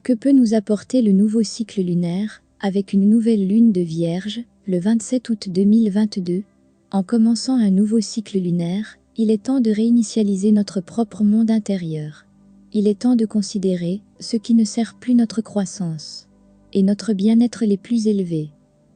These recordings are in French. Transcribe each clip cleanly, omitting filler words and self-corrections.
Que peut nous apporter le nouveau cycle lunaire, avec une nouvelle lune de Vierge, le 27 août 2022? En commençant un nouveau cycle lunaire, il est temps de réinitialiser notre propre monde intérieur. Il est temps de considérer ce qui ne sert plus notre croissance et notre bien-être les plus élevés.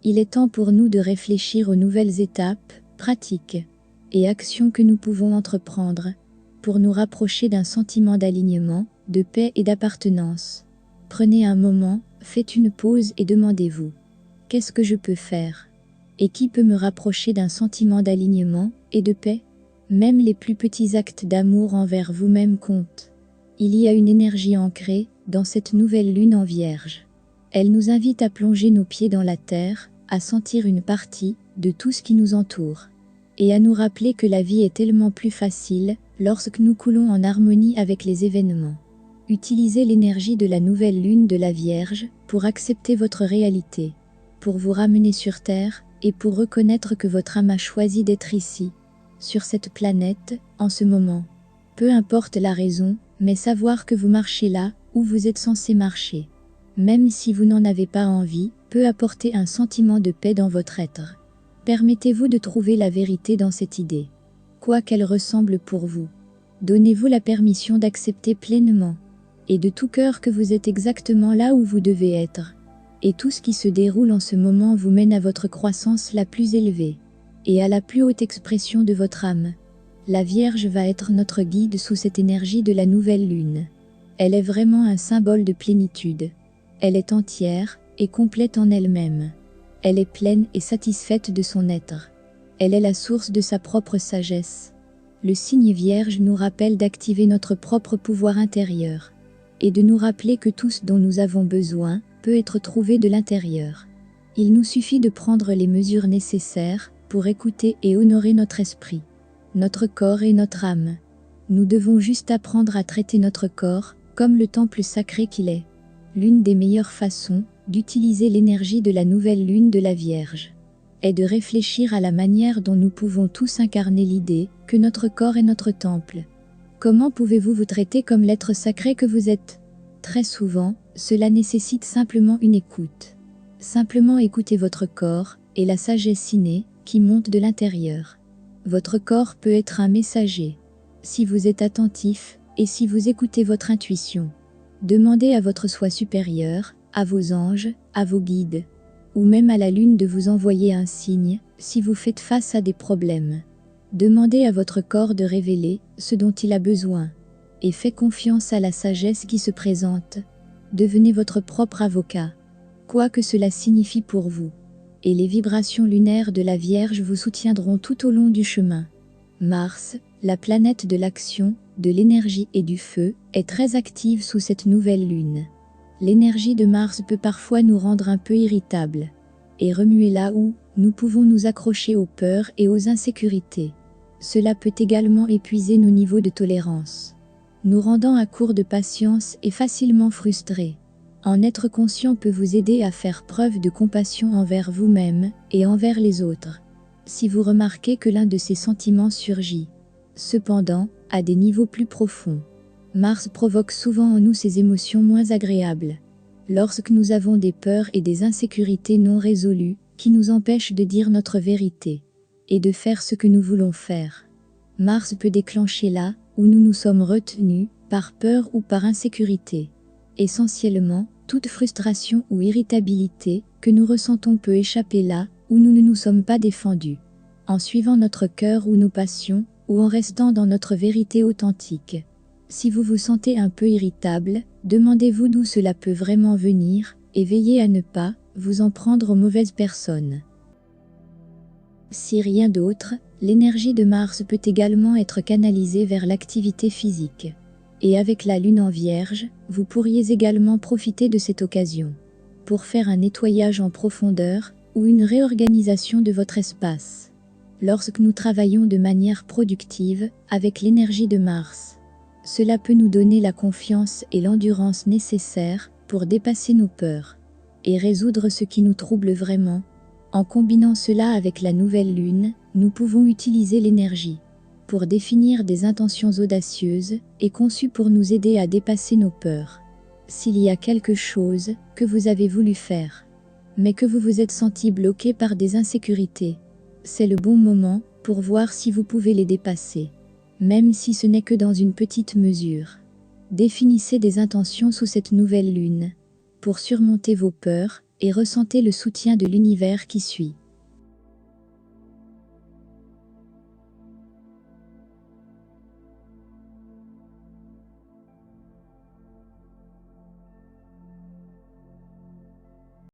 Il est temps pour nous de réfléchir aux nouvelles étapes, pratiques et actions que nous pouvons entreprendre pour nous rapprocher d'un sentiment d'alignement, de paix et d'appartenance. Prenez un moment, faites une pause et demandez-vous: qu'est-ce que je peux faire? Et qui peut me rapprocher d'un sentiment d'alignement et de paix? Même les plus petits actes d'amour envers vous-même comptent. Il y a une énergie ancrée dans cette nouvelle lune en Vierge. Elle nous invite à plonger nos pieds dans la terre, à sentir une partie de tout ce qui nous entoure, et à nous rappeler que la vie est tellement plus facile lorsque nous coulons en harmonie avec les événements. Utilisez l'énergie de la nouvelle lune de la Vierge pour accepter votre réalité, pour vous ramener sur Terre et pour reconnaître que votre âme a choisi d'être ici, sur cette planète, en ce moment. Peu importe la raison, mais savoir que vous marchez là où vous êtes censé marcher, même si vous n'en avez pas envie, peut apporter un sentiment de paix dans votre être. Permettez-vous de trouver la vérité dans cette idée, quoi qu'elle ressemble pour vous. Donnez-vous la permission d'accepter pleinement et de tout cœur que vous êtes exactement là où vous devez être. Et tout ce qui se déroule en ce moment vous mène à votre croissance la plus élevée et à la plus haute expression de votre âme. La Vierge va être notre guide sous cette énergie de la nouvelle lune. Elle est vraiment un symbole de plénitude. Elle est entière et complète en elle-même. Elle est pleine et satisfaite de son être. Elle est la source de sa propre sagesse. Le signe Vierge nous rappelle d'activer notre propre pouvoir intérieur et de nous rappeler que tout ce dont nous avons besoin peut être trouvé de l'intérieur. Il nous suffit de prendre les mesures nécessaires pour écouter et honorer notre esprit, notre corps et notre âme. Nous devons juste apprendre à traiter notre corps comme le temple sacré qu'il est. L'une des meilleures façons d'utiliser l'énergie de la nouvelle lune de la Vierge est de réfléchir à la manière dont nous pouvons tous incarner l'idée que notre corps est notre temple. Comment pouvez-vous vous traiter comme l'être sacré que vous êtes? Très souvent, cela nécessite simplement une écoute. Simplement écoutez votre corps et la sagesse innée qui monte de l'intérieur. Votre corps peut être un messager. Si vous êtes attentif et si vous écoutez votre intuition, demandez à votre soi supérieur, à vos anges, à vos guides, ou même à la lune de vous envoyer un signe si vous faites face à des problèmes. Demandez à votre corps de révéler ce dont il a besoin et faites confiance à la sagesse qui se présente. Devenez votre propre avocat, quoi que cela signifie pour vous. Et les vibrations lunaires de la Vierge vous soutiendront tout au long du chemin. Mars, la planète de l'action, de l'énergie et du feu, est très active sous cette nouvelle lune. L'énergie de Mars peut parfois nous rendre un peu irritables et remuer là où nous pouvons nous accrocher aux peurs et aux insécurités. Cela peut également épuiser nos niveaux de tolérance, nous rendant à court de patience et facilement frustrés. En être conscient peut vous aider à faire preuve de compassion envers vous-même et envers les autres, si vous remarquez que l'un de ces sentiments surgit. Cependant, à des niveaux plus profonds, Mars provoque souvent en nous ces émotions moins agréables. Lorsque nous avons des peurs et des insécurités non résolues, qui nous empêchent de dire notre vérité et de faire ce que nous voulons faire. Mars peut déclencher là où nous nous sommes retenus, par peur ou par insécurité. Essentiellement, toute frustration ou irritabilité que nous ressentons peut échapper là où nous ne nous sommes pas défendus, en suivant notre cœur ou nos passions, ou en restant dans notre vérité authentique. Si vous vous sentez un peu irritable, demandez-vous d'où cela peut vraiment venir, et veillez à ne pas vous en prendre aux mauvaises personnes. Si rien d'autre, l'énergie de Mars peut également être canalisée vers l'activité physique. Et avec la lune en Vierge, vous pourriez également profiter de cette occasion pour faire un nettoyage en profondeur ou une réorganisation de votre espace. Lorsque nous travaillons de manière productive avec l'énergie de Mars, cela peut nous donner la confiance et l'endurance nécessaires pour dépasser nos peurs et résoudre ce qui nous trouble vraiment. En combinant cela avec la nouvelle lune, nous pouvons utiliser l'énergie pour définir des intentions audacieuses et conçues pour nous aider à dépasser nos peurs S'il y a quelque chose que vous avez voulu faire, mais que vous vous êtes senti bloqué par des insécurités, c'est le bon moment pour voir si vous pouvez les dépasser, même si ce n'est que dans une petite mesure. Définissez des intentions sous cette nouvelle lune pour surmonter vos peurs et ressentez le soutien de l'univers qui suit.